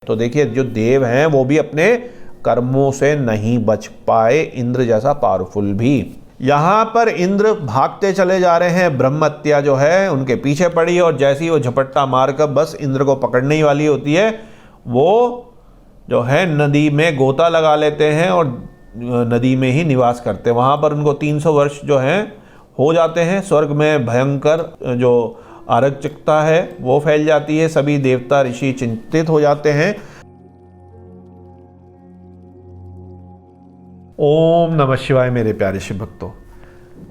तो देखिए जो देव हैं वो भी अपने कर्मों से नहीं बच पाए, इंद्र जैसा पावरफुल भी। यहाँ पर इंद्र भागते चले जा रहे हैं, ब्रह्महत्या जो है उनके पीछे पड़ी और जैसे ही वो झपट्टा मारकर बस इंद्र को पकड़ने ही वाली होती है, वो जो है नदी में गोता लगा लेते हैं और नदी में ही निवास करते हैं। वहाँ पर उनको 300 वर्ष जो हैं हो जाते हैं। स्वर्ग में भयंकर जो अराजकता है वो फैल जाती है, सभी देवता ऋषि चिंतित हो जाते हैं। ओम नमः शिवाय। मेरे प्यारे शिव भक्तों,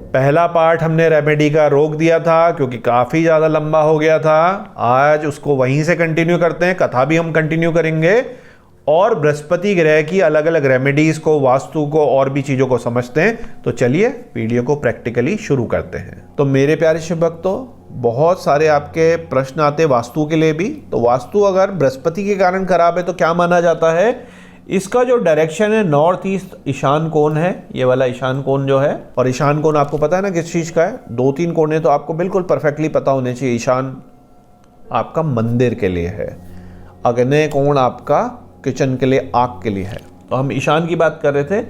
पहला पार्ट हमने रेमेडी का रोक दिया था क्योंकि काफ़ी ज़्यादा लंबा हो गया था। आज उसको वहीं से कंटिन्यू करते हैं, कथा भी हम कंटिन्यू करेंगे और बृहस्पति ग्रह की अलग अलग रेमेडीज़ को, वास्तु को और भी चीज़ों को समझते हैं। तो चलिए वीडियो को प्रैक्टिकली शुरू करते हैं। तो मेरे प्यारे शिव भक्तों, बहुत सारे आपके प्रश्न आते हैं वास्तु के लिए भी। तो वास्तु अगर बृहस्पति के कारण खराब है तो क्या माना जाता है? इसका जो डायरेक्शन है नॉर्थ ईस्ट ईशान कोण है, ये वाला ईशान कोण जो है। और ईशान कोण आपको पता है ना किस चीज़ का है? 2-3 कोने तो आपको बिल्कुल परफेक्टली पता होने चाहिए। ईशान आपका मंदिर के लिए है, अग्नेय कोण आपका किचन के लिए, आग के लिए है। तो हम ईशान की बात कर रहे थे।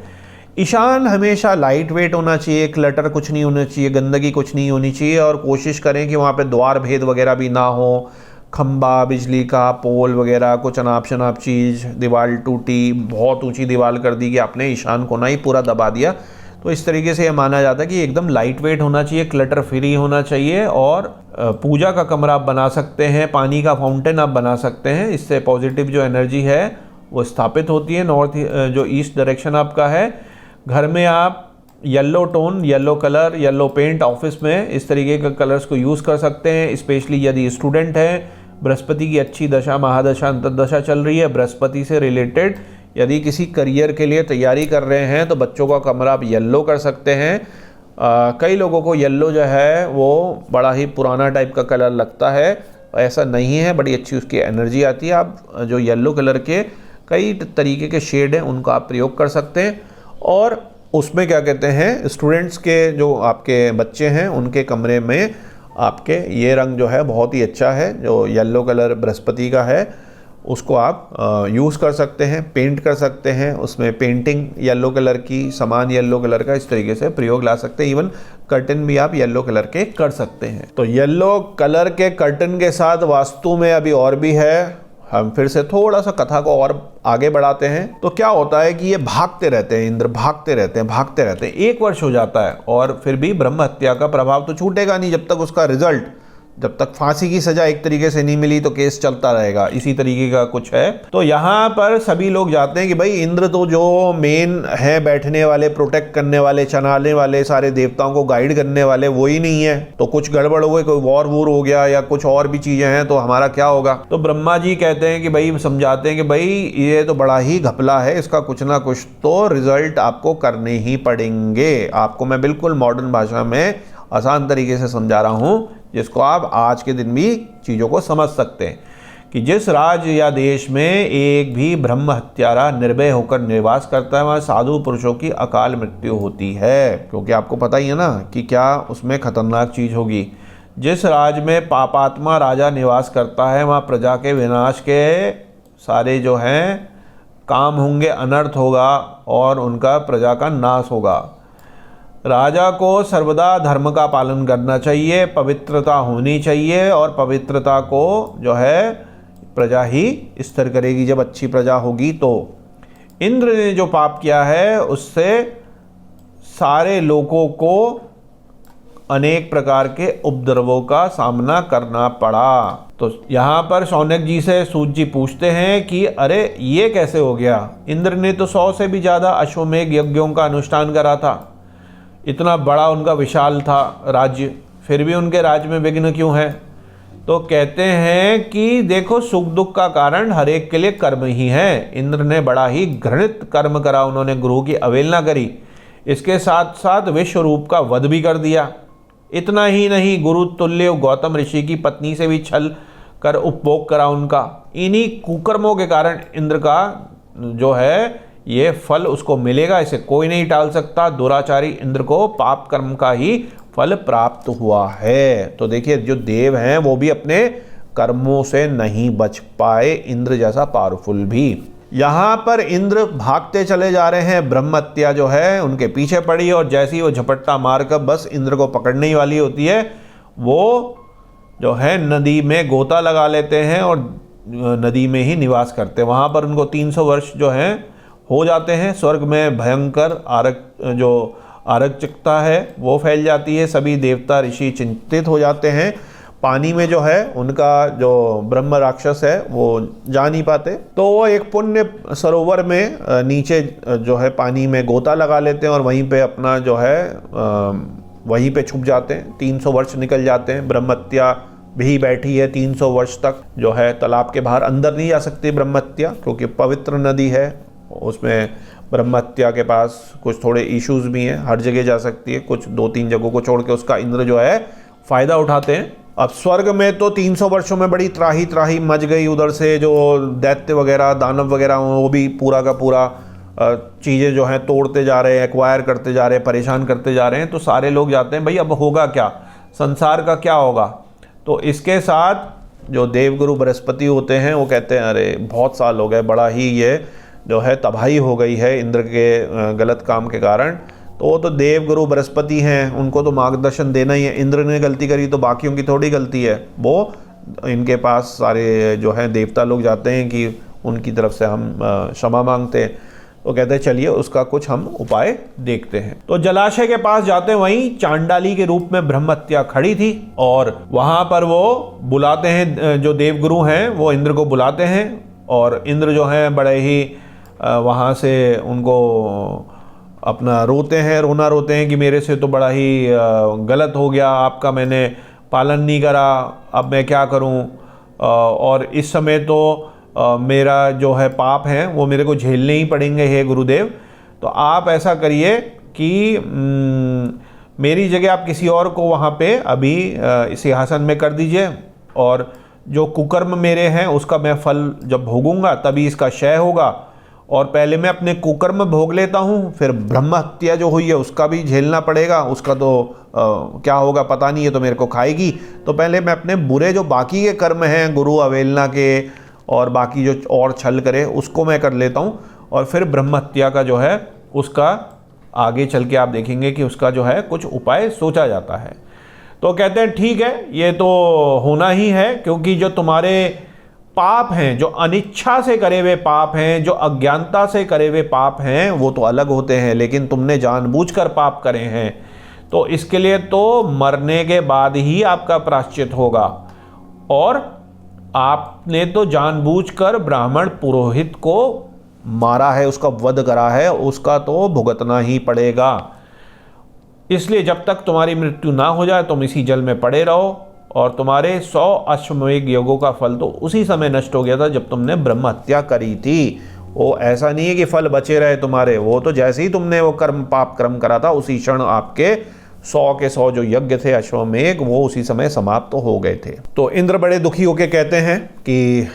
ईशान हमेशा लाइट वेट होना चाहिए, क्लटर कुछ नहीं होना चाहिए, गंदगी कुछ नहीं होनी चाहिए और कोशिश करें कि वहाँ पे द्वार भेद वगैरह भी ना हो, खंबा बिजली का, पोल वगैरह कुछ अनाप शनाप चीज़, दीवार टूटी, बहुत ऊंची दीवार कर दी कि आपने ईशान कोना ही पूरा दबा दिया। तो इस तरीके से ये माना जाता है कि एकदम लाइट वेट होना चाहिए, क्लटर फ्री होना चाहिए। और पूजा का कमरा आप बना सकते हैं, पानी का फाउंटेन आप बना सकते हैं, इससे पॉजिटिव जो एनर्जी है वो स्थापित होती है। नॉर्थ जो ईस्ट डायरेक्शन आपका है, घर में आप yellow tone, yellow colour, yellow paint office में इस तरीके के कलर्स को यूज़ कर सकते हैं। स्पेशली यदि स्टूडेंट हैं, बृहस्पति की अच्छी दशा, महादशा, अंतर्दशा चल रही है, बृहस्पति से रिलेटेड यदि किसी करियर के लिए तैयारी कर रहे हैं तो बच्चों का कमरा आप येलो कर सकते हैं। कई लोगों को येलो जो है वो बड़ा ही पुराना टाइप का कलर लगता है, ऐसा नहीं है, बड़ी अच्छी उसकी एनर्जी आती है। आप जो येलो कलर के कई तरीके के शेड हैं उनको आप प्रयोग कर सकते हैं। और उसमें क्या कहते हैं, स्टूडेंट्स के जो आपके बच्चे हैं उनके कमरे में आपके ये रंग जो है बहुत ही अच्छा है, जो येलो कलर बृहस्पति का है, उसको आप यूज़ कर सकते हैं, पेंट कर सकते हैं। उसमें पेंटिंग येलो कलर की, सामान येलो कलर का, इस तरीके से प्रयोग ला सकते हैं। इवन कर्टन भी आप येलो कलर के कर सकते हैं। तो येलो कलर के कर्टन के साथ वास्तु में अभी और भी है। हम फिर से थोड़ा सा कथा को और आगे बढ़ाते हैं। तो क्या होता है कि ये भागते रहते हैं, इंद्र भागते रहते हैं। 1 वर्ष हो जाता है और फिर भी ब्रह्म हत्या का प्रभाव तो छूटेगा नहीं जब तक उसका रिजल्ट, जब तक फांसी की सजा एक तरीके से नहीं मिली तो केस चलता रहेगा। इसी तरीके का कुछ है। तो यहाँ पर सभी लोग जाते हैं कि भाई इंद्र तो जो मेन है, बैठने वाले, प्रोटेक्ट करने वाले, चलाने वाले, सारे देवताओं को गाइड करने वाले, वो ही नहीं है। तो कुछ गड़बड़ हो गई, कोई वॉर हो गया या कुछ और भी चीजें हैं, तो हमारा क्या होगा? तो ब्रह्मा जी कहते हैं कि भाई, समझाते हैं कि भाई ये तो बड़ा ही घपला है, इसका कुछ ना कुछ तो रिजल्ट आपको करने ही पड़ेंगे। आपको मैं बिल्कुल मॉडर्न भाषा में आसान तरीके से समझा रहा हूँ जिसको आप आज के दिन भी चीज़ों को समझ सकते हैं कि जिस राज्य या देश में एक भी ब्रह्म हत्यारा निर्भय होकर निवास करता है, वहाँ साधु पुरुषों की अकाल मृत्यु होती है। क्योंकि आपको पता ही है ना कि क्या उसमें खतरनाक चीज़ होगी। जिस राज्य में पापात्मा राजा निवास करता है, वहाँ प्रजा के विनाश के सारे जो हैं काम होंगे, अनर्थ होगा और उनका प्रजा का नाश होगा। राजा को सर्वदा धर्म का पालन करना चाहिए, पवित्रता होनी चाहिए और पवित्रता को जो है प्रजा ही स्थिर करेगी। जब अच्छी प्रजा होगी तो इंद्र ने जो पाप किया है उससे सारे लोगों को अनेक प्रकार के उपद्रवों का सामना करना पड़ा। तो यहाँ पर शौनक जी से सूत जी पूछते हैं कि अरे ये कैसे हो गया? इंद्र ने तो 100 से भी ज़्यादा अश्वमेध यज्ञों का अनुष्ठान करा था, इतना बड़ा उनका विशाल था राज्य, फिर भी उनके राज्य में विघ्न क्यों है? तो कहते हैं कि देखो, सुख दुख का कारण हर एक के लिए कर्म ही है। इंद्र ने बड़ा ही घृणित कर्म करा, उन्होंने गुरु की अवहेलना करी, इसके साथ साथ विश्व रूप का वध भी कर दिया। इतना ही नहीं, गुरु तुल्य गौतम ऋषि की पत्नी से भी छल कर उपभोग करा उनका। इन्हीं कुकर्मों के कारण इंद्र का जो है ये फल उसको मिलेगा, इसे कोई नहीं टाल सकता। दुराचारी इंद्र को पाप कर्म का ही फल प्राप्त हुआ है। तो देखिए जो देव हैं वो भी अपने कर्मों से नहीं बच पाए इंद्र जैसा पावरफुल भी। यहाँ पर इंद्र भागते चले जा रहे हैं, ब्रह्महत्या जो है उनके पीछे पड़ी और जैसे ही वो झपट्टा मारकर बस इंद्र को पकड़ने ही वाली होती है, वो जो है नदी में गोता लगा लेते हैं और नदी में ही निवास करते हैं। वहाँ पर उनको 300 वर्ष जो हैं हो जाते हैं। स्वर्ग में भयंकर अराजकता है वो फैल जाती है, सभी देवता ऋषि चिंतित हो जाते हैं। पानी में जो है उनका जो ब्रह्म राक्षस है वो जा नहीं पाते, तो वो एक पुण्य सरोवर में नीचे जो है पानी में गोता लगा लेते हैं और वहीं पे अपना जो है वहीं पे छुप जाते हैं। 300 वर्ष निकल जाते हैं। ब्रह्महत्या भी बैठी है 300 वर्ष तक जो है तालाब के बाहर, अंदर नहीं जा सकती ब्रह्महत्या क्योंकि पवित्र नदी है। उसमें ब्रह्महत्या के पास कुछ थोड़े इश्यूज भी हैं, हर जगह जा सकती है, कुछ 2-3 जगहों को छोड़ के उसका इंद्र जो है फ़ायदा उठाते हैं। अब स्वर्ग में तो 300 वर्षों में बड़ी त्राही त्राही मच गई, उधर से जो दैत्य वगैरह दानव वगैरह वो भी पूरा का पूरा चीज़ें जो हैं तोड़ते जा रहे हैं, एक्वायर करते जा रहे हैं, परेशान करते जा रहे हैं। तो सारे लोग जाते हैं भाई अब होगा क्या, संसार का क्या होगा। तो इसके साथ जो देवगुरु बृहस्पति होते हैं वो कहते हैं अरे बहुत साल हो गए, बड़ा ही ये जो है तबाही हो गई है इंद्र के गलत काम के कारण। तो वो तो देवगुरु बृहस्पति हैं, उनको तो मार्गदर्शन देना ही है। इंद्र ने गलती करी तो बाकियों की थोड़ी गलती है। वो इनके पास सारे जो है देवता लोग जाते हैं कि उनकी तरफ से हम क्षमा मांगते हैं। तो कहते हैं चलिए उसका कुछ हम उपाय देखते हैं। तो जलाशय के पास जाते हैं, वहीं चांडाली के रूप में ब्रह्महत्या खड़ी थी और वहां पर वो बुलाते हैं, जो देवगुरु हैं वो इंद्र को बुलाते हैं और इंद्र जो हैं बड़े ही वहाँ से उनको अपना रोते हैं कि मेरे से तो बड़ा ही गलत हो गया, आपका मैंने पालन नहीं करा, अब मैं क्या करूं, और इस समय तो मेरा जो है पाप है वो मेरे को झेलने ही पड़ेंगे हे गुरुदेव। तो आप ऐसा करिए कि मेरी जगह आप किसी और को वहाँ पे अभी सिंहासन में कर दीजिए और जो कुकर्म मेरे हैं उसका मैं फल जब भोगूंगा तभी इसका क्षय होगा। और पहले मैं अपने कुकर्म भोग लेता हूँ, फिर ब्रह्महत्या जो हुई है उसका भी झेलना पड़ेगा, उसका तो क्या होगा पता नहीं है, तो मेरे को खाएगी। तो पहले मैं अपने बुरे जो बाकी के कर्म हैं गुरु अवहेलना के और बाकी जो और छल करे उसको मैं कर लेता हूँ और फिर ब्रह्महत्या का जो है उसका आगे चल के आप देखेंगे कि उसका जो है कुछ उपाय सोचा जाता है। तो कहते हैं ठीक है ये तो होना ही है, क्योंकि जो तुम्हारे पाप हैं, जो अनिच्छा से करे हुए पाप हैं, जो अज्ञानता से करे हुए पाप हैं वो तो अलग होते हैं, लेकिन तुमने जानबूझकर पाप करे हैं तो इसके लिए तो मरने के बाद ही आपका प्रायश्चित होगा। और आपने तो जानबूझकर ब्राह्मण पुरोहित को मारा है, उसका वध करा है, उसका तो भुगतना ही पड़ेगा। इसलिए जब तक तुम्हारी मृत्यु ना हो जाए तुम इसी जल में पड़े रहो। और तुम्हारे 100 अश्वमेध योगों का फल तो उसी समय नष्ट हो गया था जब तुमने ब्रह्महत्या करी थी। वो ऐसा नहीं है कि फल बचे रहे तुम्हारे, वो तो जैसे ही तुमने वो पाप कर्म करा था उसी क्षण आपके 100 के 100 जो यज्ञ थे अश्वमेध वो उसी समय समाप्त तो हो गए थे। तो इंद्र बड़े दुखी होकर कहते हैं कि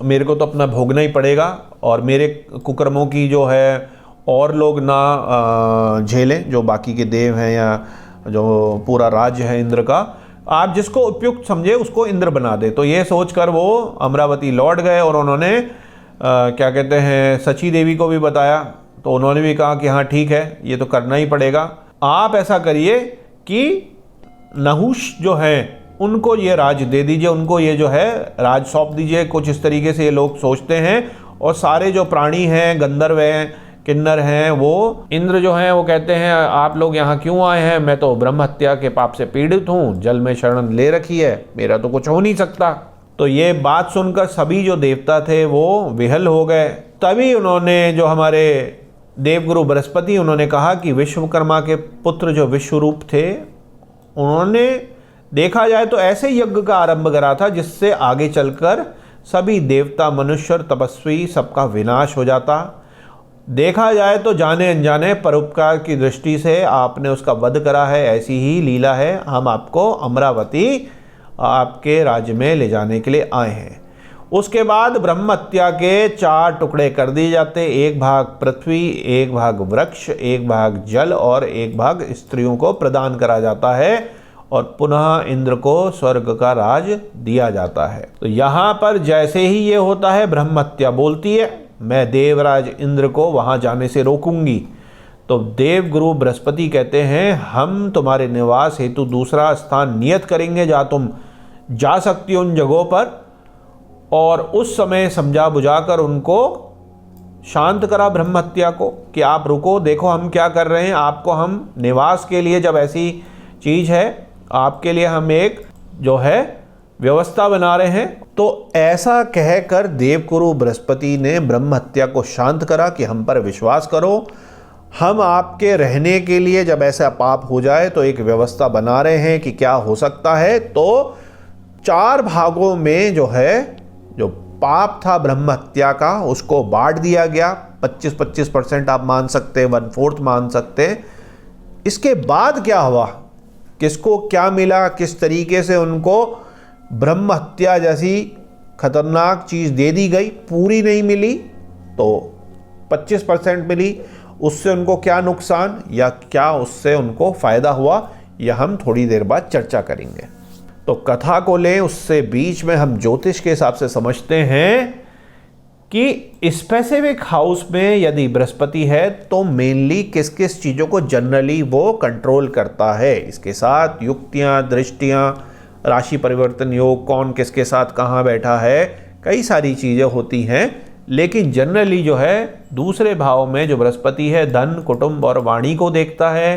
मेरे को तो अपना भोगना ही पड़ेगा और मेरे कुकर्मों की जो है और लोग ना झेलें, जो बाकी के देव हैं या जो पूरा राज्य है इंद्र का, आप जिसको उपयुक्त समझे उसको इंद्र बना दे। तो ये सोचकर वो अमरावती लौट गए और उन्होंने क्या कहते हैं सची देवी को भी बताया। तो उन्होंने भी कहा कि हाँ ठीक है ये तो करना ही पड़ेगा। आप ऐसा करिए कि नहुष जो है उनको ये राज दे दीजिए, उनको ये जो है राज सौंप दीजिए। कुछ इस तरीके से ये लोग सोचते हैं और सारे जो प्राणी हैं, गंधर्व हैं, किन्नर हैं, वो इंद्र जो हैं वो कहते हैं आप लोग यहाँ क्यों आए हैं, मैं तो ब्रह्महत्या के पाप से पीड़ित हूँ, जल में शरण ले रखी है, मेरा तो कुछ हो नहीं सकता। तो ये बात सुनकर सभी जो देवता थे वो विहल हो गए। तभी उन्होंने जो हमारे देवगुरु बृहस्पति उन्होंने कहा कि विश्वकर्मा के पुत्र जो विश्वरूप थे उन्होंने देखा जाए तो ऐसे यज्ञ का आरंभ करा था जिससे आगे चलकर सभी देवता, मनुष्य और तपस्वी सबका विनाश हो जाता। देखा जाए तो जाने अनजाने परोपकार की दृष्टि से आपने उसका वध करा है, ऐसी ही लीला है। हम आपको अमरावती आपके राज्य में ले जाने के लिए आए हैं। उसके बाद ब्रह्महत्या के 4 टुकड़े कर दिए जाते, एक भाग पृथ्वी, एक भाग वृक्ष, एक भाग जल और एक भाग स्त्रियों को प्रदान करा जाता है। और पुनः इंद्र को स्वर्ग का राज दिया जाता है। तो यहाँ पर जैसे ही ये होता है, ब्रह्महत्या बोलती है मैं देवराज इंद्र को वहाँ जाने से रोकूंगी। तो देवगुरु बृहस्पति कहते हैं हम तुम्हारे निवास हेतु दूसरा स्थान नियत करेंगे जहाँ तुम जा सकती हो उन जगहों पर। और उस समय समझा बुझाकर उनको शांत करा ब्रह्महत्या को कि आप रुको, देखो हम क्या कर रहे हैं, आपको हम निवास के लिए जब ऐसी चीज़ है आपके लिए हम एक जो है व्यवस्था बना रहे हैं। तो ऐसा कहकर देवगुरु बृहस्पति ने ब्रह्महत्या को शांत करा कि हम पर विश्वास करो, हम आपके रहने के लिए जब ऐसा पाप हो जाए तो एक व्यवस्था बना रहे हैं कि क्या हो सकता है। तो 4 भागों में जो है जो पाप था ब्रह्महत्या का उसको बांट दिया गया। 25-25% आप मान सकते हैं, 1/4 मान सकते हैं। इसके बाद क्या हुआ, किसको क्या मिला, किस तरीके से उनको ब्रह्महत्या जैसी खतरनाक चीज़ दे दी गई, पूरी नहीं मिली तो 25% मिली, उससे उनको क्या नुकसान या क्या उससे उनको फ़ायदा हुआ, यह हम थोड़ी देर बाद चर्चा करेंगे। तो कथा को लें, उससे बीच में हम ज्योतिष के हिसाब से समझते हैं कि स्पेसिफिक हाउस में यदि बृहस्पति है तो मेनली किस किस चीज़ों को जनरली वो कंट्रोल करता है। इसके साथ युक्तियाँ, दृष्टियाँ, राशि परिवर्तन योग, कौन किसके साथ कहाँ बैठा है, कई सारी चीज़ें होती हैं। लेकिन जनरली जो है दूसरे भाव में जो बृहस्पति है धन, कुटुंब और वाणी को देखता है।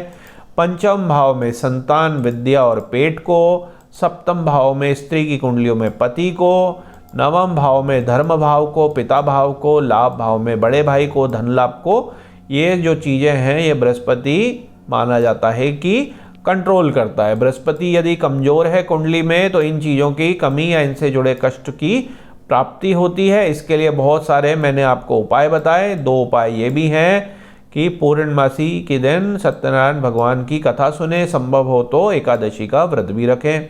पंचम भाव में संतान, विद्या और पेट को। सप्तम भाव में स्त्री की कुंडलियों में पति को। नवम भाव में धर्म भाव को, पिता भाव को। लाभ भाव में बड़े भाई को, धन लाभ को। ये जो चीज़ें हैं ये बृहस्पति माना जाता है कि कंट्रोल करता है। बृहस्पति यदि कमज़ोर है कुंडली में तो इन चीज़ों की कमी या इनसे जुड़े कष्ट की प्राप्ति होती है। इसके लिए बहुत सारे मैंने आपको उपाय बताए। 2 उपाय ये भी हैं कि पूर्णमासी के दिन सत्यनारायण भगवान की कथा सुने, संभव हो तो एकादशी का व्रत भी रखें,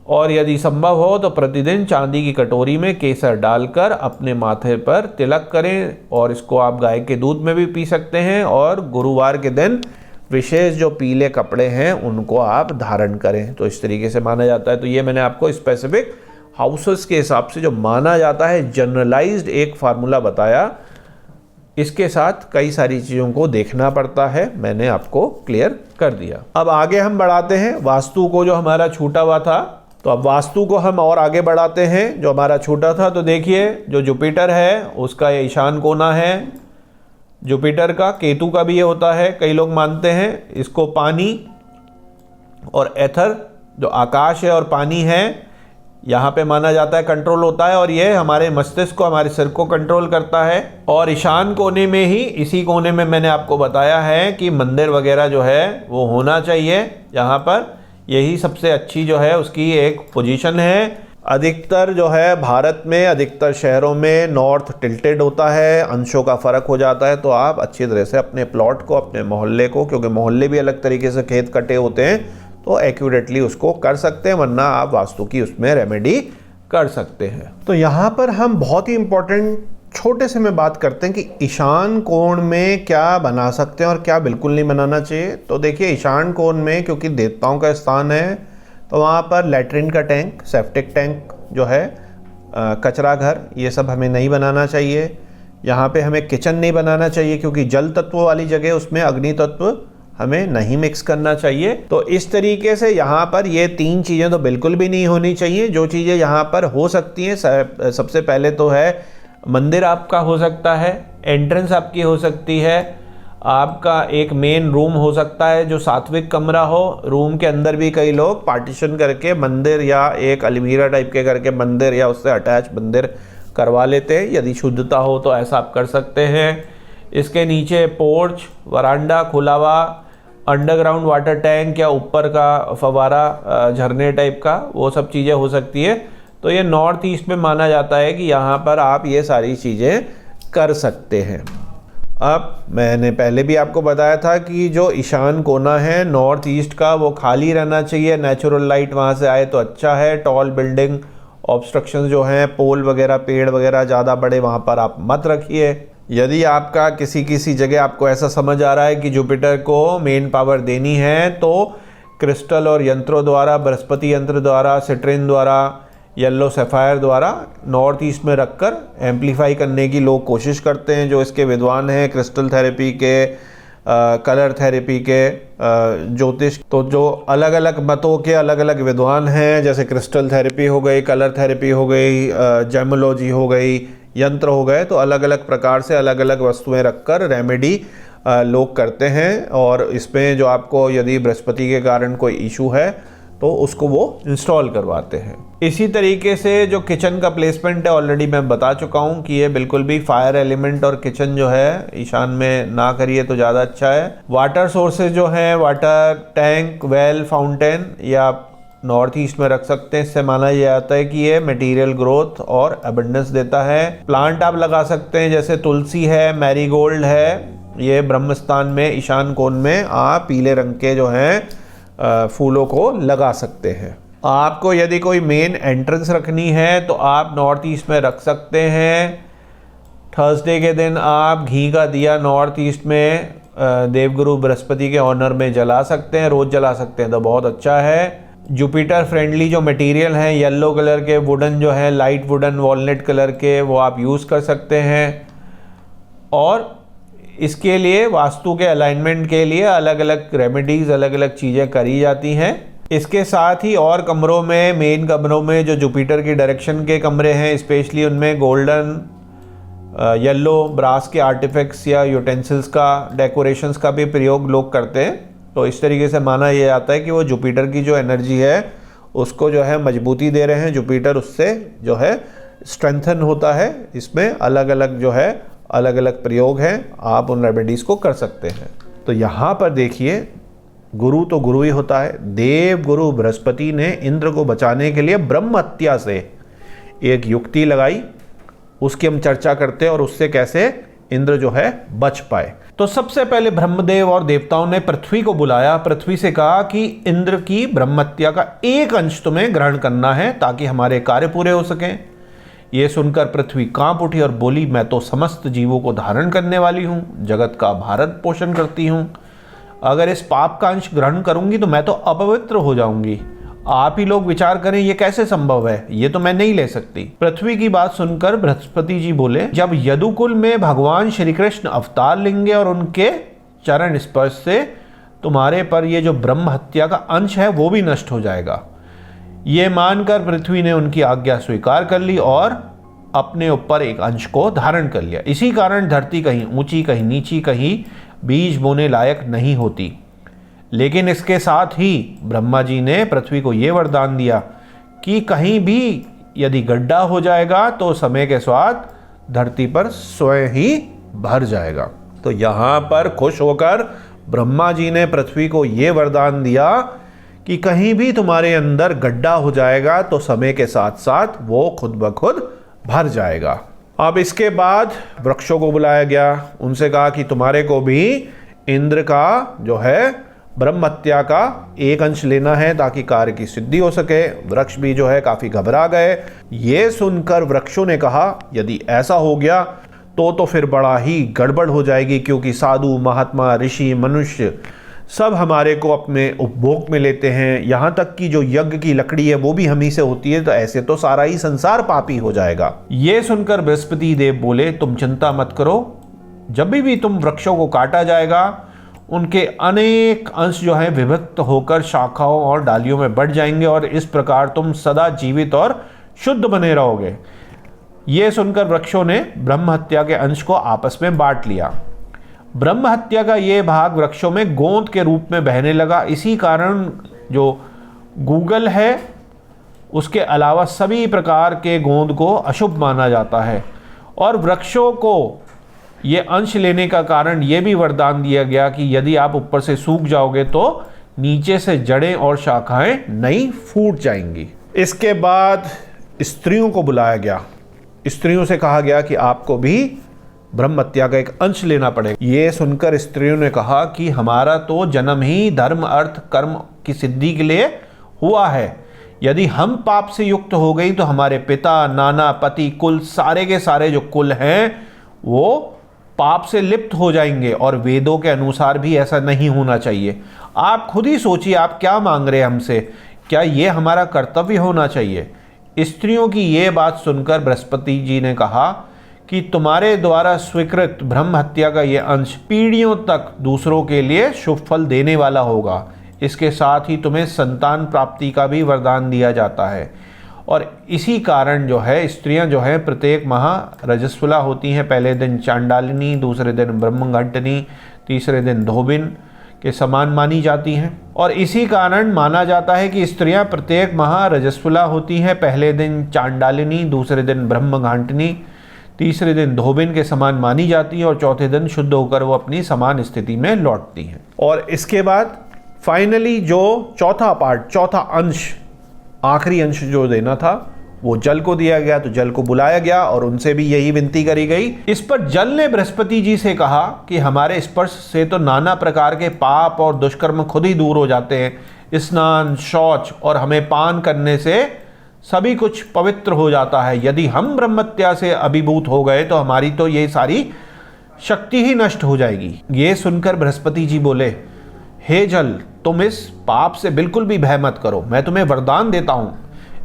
और यदि संभव हो तो प्रतिदिन चांदी की कटोरी में केसर डालकर अपने माथे पर तिलक करें, और इसको आप गाय के दूध में भी पी सकते हैं। और गुरुवार के दिन विशेष जो पीले कपड़े हैं उनको आप धारण करें। तो इस तरीके से माना जाता है। तो ये मैंने आपको स्पेसिफिक हाउसेस के हिसाब से जो माना जाता है जनरलाइज्ड एक फार्मूला बताया। इसके साथ कई सारी चीज़ों को देखना पड़ता है, मैंने आपको क्लियर कर दिया। अब आगे हम बढ़ाते हैं वास्तु को, जो हमारा छूटा हुआ था। तो अब वास्तु को हम और आगे बढ़ाते हैं, जो हमारा छूटा था। तो देखिए जो जुपिटर है उसका ये ईशान कोना है जुपिटर का। केतु का भी ये होता है, कई लोग मानते हैं। इसको पानी और एथर जो आकाश है और पानी है यहाँ पे माना जाता है कंट्रोल होता है, और ये हमारे मस्तिष्क को, हमारे सिर को कंट्रोल करता है। और ईशान कोने में ही, इसी कोने में मैंने आपको बताया है कि मंदिर वगैरह जो है वो होना चाहिए। यहाँ पर यही सबसे अच्छी जो है उसकी एक पोजीशन है। अधिकतर जो है भारत में अधिकतर शहरों में नॉर्थ टिल्टेड होता है, अंशों का फ़र्क हो जाता है। तो आप अच्छी तरह से अपने प्लॉट को, अपने मोहल्ले को, क्योंकि मोहल्ले भी अलग तरीके से खेत कटे होते हैं, तो एक्यूरेटली उसको कर सकते हैं, वरना आप वास्तु की उसमें रेमेडी कर सकते हैं। तो यहाँ पर हम बहुत ही इम्पोर्टेंट छोटे से में बात करते हैं कि ईशान कोण में क्या बना सकते हैं और क्या बिल्कुल नहीं बनाना चाहिए। तो देखिए ईशान कोण में क्योंकि देवताओं का स्थान है तो वहाँ पर लैट्रिन का टैंक, सेप्टिक टैंक जो है, कचरा घर, ये सब हमें नहीं बनाना चाहिए। यहाँ पे हमें किचन नहीं बनाना चाहिए क्योंकि जल तत्व वाली जगह उसमें अग्नि तत्व हमें नहीं मिक्स करना चाहिए। तो इस तरीके से यहाँ पर ये 3 चीज़ें तो बिल्कुल भी नहीं होनी चाहिए। जो चीज़ें यहाँ पर हो सकती हैं, सबसे पहले तो है मंदिर आपका हो सकता है, एंट्रेंस आपकी हो सकती है, आपका एक मेन रूम हो सकता है जो सात्विक कमरा हो। रूम के अंदर भी कई लोग पार्टीशन करके मंदिर या एक अलमीरा टाइप के करके मंदिर या उससे अटैच मंदिर करवा लेते हैं। यदि शुद्धता हो तो ऐसा आप कर सकते हैं। इसके नीचे पोर्च, वरांडा खुला हुआ, अंडरग्राउंड वाटर टैंक या ऊपर का फवारा, झरने टाइप का, वो सब चीज़ें हो सकती है। तो ये नॉर्थ ईस्ट में माना जाता है कि यहाँ पर आप ये सारी चीज़ें कर सकते हैं। अब मैंने पहले भी आपको बताया था कि जो ईशान कोना है नॉर्थ ईस्ट का वो खाली रहना चाहिए, नेचुरल लाइट वहाँ से आए तो अच्छा है। टॉल बिल्डिंग, ऑब्स्ट्रक्शन जो हैं, पोल वगैरह, पेड़ वगैरह ज़्यादा बड़े वहाँ पर आप मत रखिए। यदि आपका किसी जगह आपको ऐसा समझ आ रहा है कि जुपिटर को मेन पावर देनी है तो क्रिस्टल और यंत्रों द्वारा, बृहस्पति यंत्र द्वारा, सिट्रिन द्वारा, येलो सफ़ायर द्वारा नॉर्थ ईस्ट में रखकर एम्पलीफाई करने की लोग कोशिश करते हैं, जो इसके विद्वान हैं, क्रिस्टल थेरेपी के, कलर थेरेपी के, ज्योतिष। तो जो अलग अलग मतों के अलग अलग विद्वान हैं, जैसे क्रिस्टल थेरेपी हो गई, कलर थेरेपी हो गई, जेमोलॉजी हो गई, यंत्र हो गए, तो अलग अलग प्रकार से अलग अलग वस्तुएं रखकर रेमेडी लोग करते हैं। और इसमें जो आपको यदि बृहस्पति के कारण कोई इशू है तो उसको वो इंस्टॉल करवाते हैं। इसी तरीके से जो किचन का प्लेसमेंट है, ऑलरेडी मैं बता चुका हूँ कि ये बिल्कुल भी फायर एलिमेंट और किचन जो है ईशान में ना करिए तो ज़्यादा अच्छा है। वाटर सोर्सेज जो हैं, वाटर टैंक, वेल, फाउंटेन, या नॉर्थ ईस्ट में रख सकते हैं। इससे माना जाता है कि ये मटेरियल ग्रोथ और अबंडेंस देता है। प्लांट आप लगा सकते हैं, जैसे तुलसी है, मैरीगोल्ड है। ये ब्रह्मस्थान में ईशान कोण में आप पीले रंग के जो हैं फूलों को लगा सकते हैं। आपको यदि कोई मेन एंट्रेंस रखनी है तो आप नॉर्थ ईस्ट में रख सकते हैं। थर्सडे के दिन आप घी का दिया नॉर्थ ईस्ट में देवगुरु बृहस्पति के ऑनर में जला सकते हैं, रोज़ जला सकते हैं तो बहुत अच्छा है। जुपिटर फ्रेंडली जो मटेरियल हैं, येलो कलर के वुडन जो है, लाइट वुडन वॉलनट कलर के, वो आप यूज़ कर सकते हैं। और इसके लिए वास्तु के अलाइनमेंट के लिए अलग अलग रेमेडीज़, अलग अलग चीज़ें करी जाती हैं। इसके साथ ही और कमरों में, मेन कमरों में जो जुपिटर की डायरेक्शन के कमरे हैं, स्पेशली उनमें गोल्डन, येलो, ब्रास के आर्टिफैक्ट्स या यूटेंसिल्स का, डेकोरेशंस का भी प्रयोग लोग करते हैं। तो इस तरीके से माना यह जाता है कि वो जुपिटर की जो एनर्जी है उसको जो है मजबूती दे रहे हैं। जुपिटर उससे जो है स्ट्रेंथन होता है। इसमें अलग अलग जो है अलग अलग प्रयोग हैं, आप उन रेमेडीज़ को कर सकते हैं। तो यहाँ पर देखिए, गुरु तो गुरु ही होता है। देव गुरु बृहस्पति ने इंद्र को बचाने के लिए ब्रह्म हत्या से एक युक्ति लगाई, उसकी हम चर्चा करते हैं और उससे कैसे इंद्र जो है बच पाए। तो सबसे पहले ब्रह्मदेव और देवताओं ने पृथ्वी को बुलाया। पृथ्वी से कहा कि इंद्र की ब्रह्म हत्या का एक अंश तुम्हें ग्रहण करना है ताकि हमारे कार्य पूरे हो सकें। ये सुनकर पृथ्वी कांप उठी और बोली, मैं तो समस्त जीवों को धारण करने वाली हूँ, जगत का भारत पोषण करती हूँ। अगर इस पाप का अंश ग्रहण करूंगी तो मैं तो अपवित्र हो जाऊंगी। आप ही लोग विचार करें, ये कैसे संभव है, ये तो मैं नहीं ले सकती। पृथ्वी की बात सुनकर बृहस्पति जी बोले, जब यदुकुल में भगवान श्री कृष्ण अवतार लेंगे और उनके चरण स्पर्श से तुम्हारे पर ये जो ब्रह्म हत्या का अंश है वो भी नष्ट हो जाएगा। ये मानकर पृथ्वी ने उनकी आज्ञा स्वीकार कर ली और अपने ऊपर एक अंश को धारण कर लिया। इसी कारण धरती कहीं ऊंची, कहीं नीची, कहीं बीज बोने लायक नहीं होती। लेकिन इसके साथ ही ब्रह्मा जी ने पृथ्वी को ये वरदान दिया कि कहीं भी यदि गड्ढा हो जाएगा तो समय के साथ धरती पर स्वयं ही भर जाएगा। तो यहाँ पर खुश होकर ब्रह्मा जी ने पृथ्वी को ये वरदान दिया कि कहीं भी तुम्हारे अंदर गड्ढा हो जाएगा तो समय के साथ साथ वो खुद ब खुद भर जाएगा। अब इसके बाद वृक्षों को बुलाया गया, उनसे कहा कि तुम्हारे को भी इंद्र का जो है ब्रह्म हत्या का एक अंश लेना है ताकि कार्य की सिद्धि हो सके। वृक्ष भी जो है काफी घबरा गए। ये सुनकर वृक्षों ने कहा, यदि ऐसा हो गया तो फिर बड़ा ही गड़बड़ हो जाएगी, क्योंकि साधु, महात्मा, ऋषि, मनुष्य सब हमारे को अपने उपभोग में लेते हैं। यहाँ तक कि जो यज्ञ की लकड़ी है वो भी हम ही से होती है, तो ऐसे तो सारा ही संसार पापी हो जाएगा। ये सुनकर बृहस्पति देव बोले, तुम चिंता मत करो, जब भी तुम वृक्षों को काटा जाएगा उनके अनेक अंश जो हैं विभक्त होकर शाखाओं और डालियों में बढ़ जाएंगे और इस प्रकार तुम सदा जीवित और शुद्ध बने रहोगे। ये सुनकर वृक्षों ने ब्रह्म हत्या के अंश को आपस में बांट लिया। ब्रह्म हत्या का ये भाग वृक्षों में गोंद के रूप में बहने लगा। इसी कारण जो गूगल है उसके अलावा सभी प्रकार के गोंद को अशुभ माना जाता है। और वृक्षों को ये अंश लेने का कारण ये भी वरदान दिया गया कि यदि आप ऊपर से सूख जाओगे तो नीचे से जड़ें और शाखाएं नई फूट जाएंगी। इसके बाद स्त्रियों को बुलाया गया। स्त्रियों से कहा गया कि आपको भी ब्रह्म हत्या का एक अंश लेना पड़ेगा। ये सुनकर स्त्रियों ने कहा कि हमारा तो जन्म ही धर्म, अर्थ, कर्म की सिद्धि के लिए हुआ है। यदि हम पाप से युक्त हो गई तो हमारे पिता, नाना, पति, कुल, सारे के सारे जो कुल हैं वो पाप से लिप्त हो जाएंगे, और वेदों के अनुसार भी ऐसा नहीं होना चाहिए। आप खुद ही सोचिए, आप क्या मांग रहे हैं हमसे, क्या ये हमारा कर्तव्य होना चाहिए? स्त्रियों की ये बात सुनकर बृहस्पति जी ने कहा कि तुम्हारे द्वारा स्वीकृत ब्रह्म हत्या का ये अंश पीढ़ियों तक दूसरों के लिए शुभ फल देने वाला होगा। इसके साथ ही तुम्हें संतान प्राप्ति का भी वरदान दिया जाता है। और इसी कारण जो है स्त्रियां जो है प्रत्येक माह रजस्वला होती हैं। पहले दिन चांडालिनी, दूसरे दिन ब्रह्मघंटनी, तीसरे दिन धोबिन के समान मानी जाती हैं। और इसी कारण माना जाता है कि स्त्रियां प्रत्येक माह रजस्वला होती हैं। पहले दिन चांडालिनी, दूसरे दिन ब्रह्मघंटनी, तीसरे दिन धोबिन के समान मानी जाती है, और चौथे दिन शुद्ध होकर वो अपनी समान स्थिति में लौटती हैं। और इसके बाद फाइनली जो चौथा अंश, आखिरी अंश जो देना था वो जल को दिया गया। तो जल को बुलाया गया और उनसे भी यही विनती करी गई। इस पर जल ने बृहस्पति जी से कहा कि हमारे स्पर्श से तो नाना प्रकार के पाप और दुष्कर्म खुद ही दूर हो जाते हैं। स्नान, शौच और हमें पान करने से सभी कुछ पवित्र हो जाता है। यदि हम ब्रह्महत्या से अभिभूत हो गए तो हमारी तो ये सारी शक्ति ही नष्ट हो जाएगी। ये सुनकर बृहस्पति जी बोले, हे जल, तुम इस पाप से बिल्कुल भी भय मत करो। मैं तुम्हें वरदान देता हूं,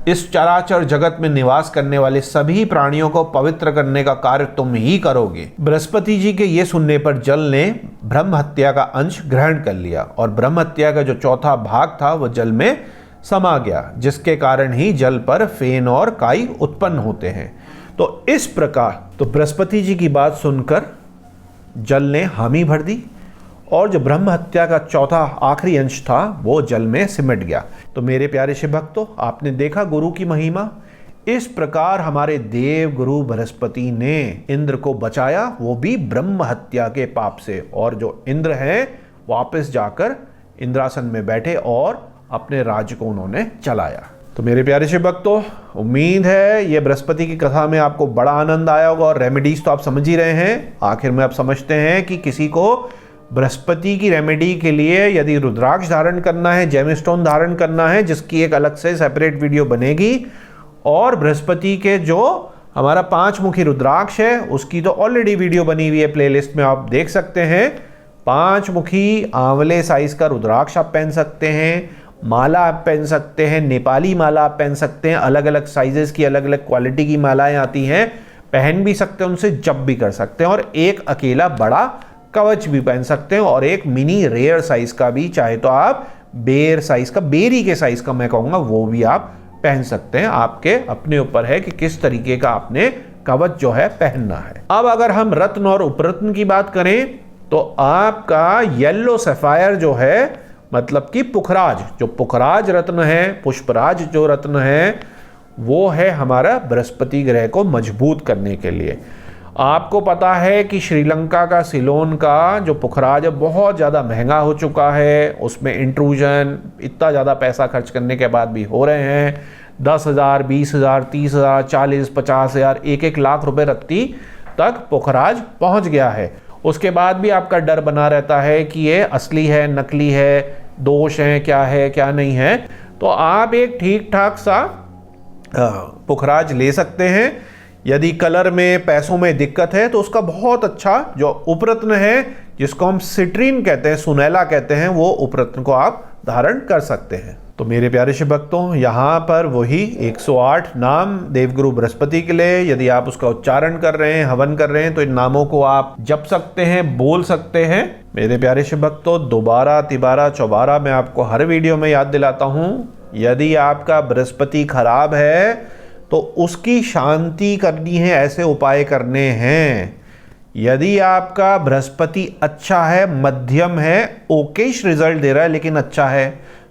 इस चराचर जगत में निवास करने वाले सभी प्राणियों को पवित्र करने का कार्य तुम ही करोगे। बृहस्पति जी के ये सुनने पर जल ने ब्रह्म हत्या का अंश ग्रहण कर लिया, और ब्रह्म हत्या का जो चौथा भाग था वह जल में समा गया, जिसके कारण ही जल पर फेन और काई उत्पन्न होते हैं। तो इस प्रकार तो बृहस्पति जी की बात सुनकर जल ने हामी भर दी, और जो ब्रह्म हत्या का चौथा आखिरी अंश था वो जल में सिमट गया। तो मेरे प्यारे शिव भक्तों, आपने देखा गुरु की महिमा। इस प्रकार हमारे देव गुरु बृहस्पति ने इंद्र को बचाया, वो भी ब्रह्म हत्या के पाप से। और जो इंद्र हैं वापस जाकर इंद्रासन में बैठे और अपने राज्य को उन्होंने चलाया। तो मेरे प्यारे शिव भक्तों, उम्मीद है ये बृहस्पति की कथा में आपको बड़ा आनंद आया होगा, और रेमेडीज तो आप समझ ही रहे हैं। आखिर में आप समझते हैं कि किसी को बृहस्पति की रेमेडी के लिए यदि रुद्राक्ष धारण करना है, जेमस्टोन धारण करना है, जिसकी एक अलग से सेपरेट वीडियो बनेगी, और बृहस्पति के जो हमारा 5 मुखी रुद्राक्ष है उसकी तो ऑलरेडी वीडियो बनी हुई है, प्लेलिस्ट में आप देख सकते हैं। 5 मुखी आंवले साइज का रुद्राक्ष आप पहन सकते हैं, माला आप पहन सकते हैं, नेपाली माला आप पहन सकते हैं। अलग अलग साइजेस की अलग अलग क्वालिटी की मालाएं आती हैं, पहन भी सकते हैं, उनसे जप भी कर सकते हैं। और एक अकेला बड़ा कवच भी पहन सकते हैं, और एक मिनी रेयर साइज का भी, चाहे तो आप बेर साइज का, बेरी के साइज का मैं कहूँगा, वो भी आप पहन सकते हैं। आपके अपने ऊपर है कि किस तरीके का आपने कवच जो है पहनना है। अब अगर हम रत्न और उपरत्न की बात करें तो आपका येलो सफायर जो है, मतलब कि पुखराज, जो पुखराज रत्न है, पुष्पराज जो रत्न है, वो है हमारा बृहस्पति ग्रह को मजबूत करने के लिए। आपको पता है कि श्रीलंका का सिलोन का जो पुखराज है बहुत ज़्यादा महंगा हो चुका है। उसमें इंट्रूजन इतना ज़्यादा पैसा खर्च करने के बाद भी हो रहे हैं। 10,000, 20,000, 30,000, 40, 50,000, 1-1 लाख रुपए रत्ती तक पुखराज पहुंच गया है। उसके बाद भी आपका डर बना रहता है कि ये असली है, नकली है, दोष है, क्या नहीं है। तो आप एक ठीक ठाक सा पुखराज ले सकते हैं। यदि कलर में, पैसों में दिक्कत है तो उसका बहुत अच्छा जो उपरत्न है, जिसको हम सिट्रीन कहते हैं, सुनैला कहते हैं, वो उपरत्न को आप धारण कर सकते हैं। तो मेरे प्यारे शिव भक्तों, यहाँ पर वही 108 नाम देवगुरु बृहस्पति के लिए, यदि आप उसका उच्चारण कर रहे हैं, हवन कर रहे हैं, तो इन नामों को आप जप सकते हैं, बोल सकते हैं। मेरे प्यारे शिव भक्तों, 2 तिबारा 54 मैं आपको हर वीडियो में याद दिलाता हूँ, यदि आपका बृहस्पति खराब है तो उसकी शांति करनी है, ऐसे उपाय करने हैं। यदि आपका बृहस्पति अच्छा है, मध्यम है, ओकेश रिजल्ट दे रहा है लेकिन अच्छा है,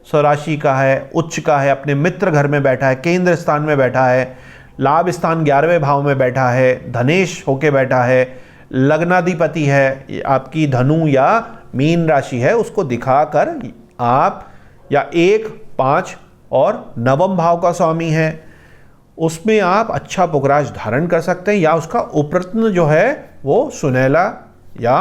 स्वराशि का है, उच्च का है, अपने मित्र घर में बैठा है, केंद्र स्थान में बैठा है, लाभ स्थान 11वें भाव में बैठा है, धनेश होके बैठा है, लग्नाधिपति है, आपकी धनु या मीन राशि है, उसको दिखाकर आप, या 1, 5 और 9वें भाव का स्वामी है, उसमें आप अच्छा पुखराज धारण कर सकते हैं। या उसका उपरत्न जो है वो सुनैला या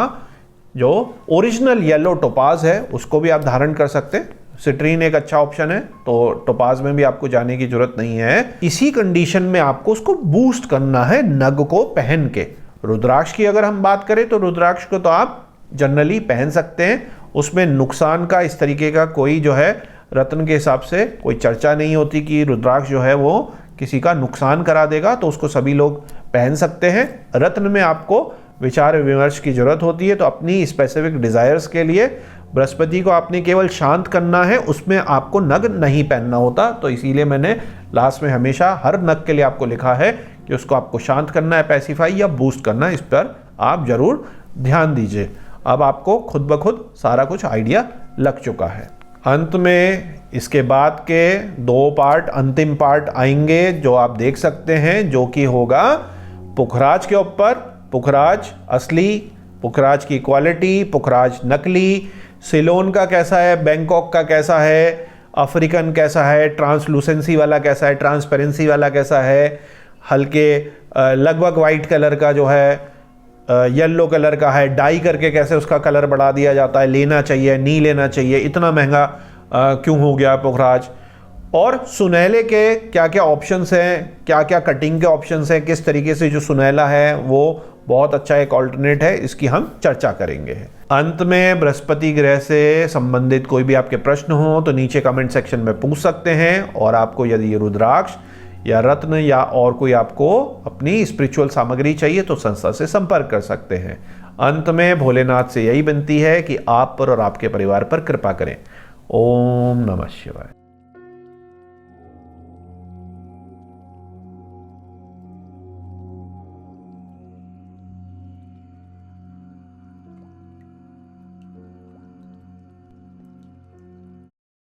जो ओरिजिनल येलो टोपाज है उसको भी आप धारण कर सकते हैं। सिट्रीन एक अच्छा ऑप्शन है, तो टोपाज में भी आपको जाने की जरूरत नहीं है। इसी कंडीशन में आपको उसको बूस्ट करना है नग को पहन के। रुद्राक्ष की अगर हम बात करें तो रुद्राक्ष को तो आप जनरली पहन सकते हैं, उसमें नुकसान का इस तरीके का कोई जो है रत्न के हिसाब से कोई चर्चा नहीं होती कि रुद्राक्ष जो है वो किसी का नुकसान करा देगा, तो उसको सभी लोग पहन सकते हैं। रत्न में आपको विचार विमर्श की जरूरत होती है, तो अपनी स्पेसिफिक डिजायर्स के लिए बृहस्पति को आपने केवल शांत करना है, उसमें आपको नग नहीं पहनना होता। तो इसीलिए मैंने लास्ट में हमेशा हर नग के लिए आपको लिखा है कि उसको आपको शांत करना है, पैसिफाई या बूस्ट करना है, इस पर आप जरूर ध्यान दीजिए। अब आपको खुद ब खुद सारा कुछ आइडिया लग चुका है। अंत में इसके बाद के 2 पार्ट, अंतिम पार्ट आएंगे जो आप देख सकते हैं, जो कि होगा पुखराज के ऊपर। पुखराज असली, पुखराज की क्वालिटी, पुखराज नकली, सिलोन का कैसा है, बैंकॉक का कैसा है, अफ्रीकन कैसा है, ट्रांसलूसेंसी वाला कैसा है, ट्रांसपेरेंसी वाला कैसा है, हल्के लगभग वाइट कलर का जो है, येलो कलर का है, डाई करके कैसे उसका कलर बढ़ा दिया जाता है, लेना चाहिए नहीं लेना चाहिए, इतना महंगा क्यों हो गया पुखराज, और सुनहले के क्या क्या ऑप्शंस हैं, क्या क्या कटिंग के ऑप्शंस हैं, किस तरीके से जो सुनहला है वो बहुत अच्छा एक ऑल्टरनेट है, इसकी हम चर्चा करेंगे। अंत में बृहस्पति ग्रह से संबंधित कोई भी आपके प्रश्न हो तो नीचे कमेंट सेक्शन में पूछ सकते हैं, और आपको यदि रुद्राक्ष या रत्न या और कोई आपको अपनी स्पिरिचुअल सामग्री चाहिए तो संस्था से संपर्क कर सकते हैं। अंत में भोलेनाथ से यही विनती है कि आप पर और आपके परिवार पर कृपा करें। ओम नमः शिवाय।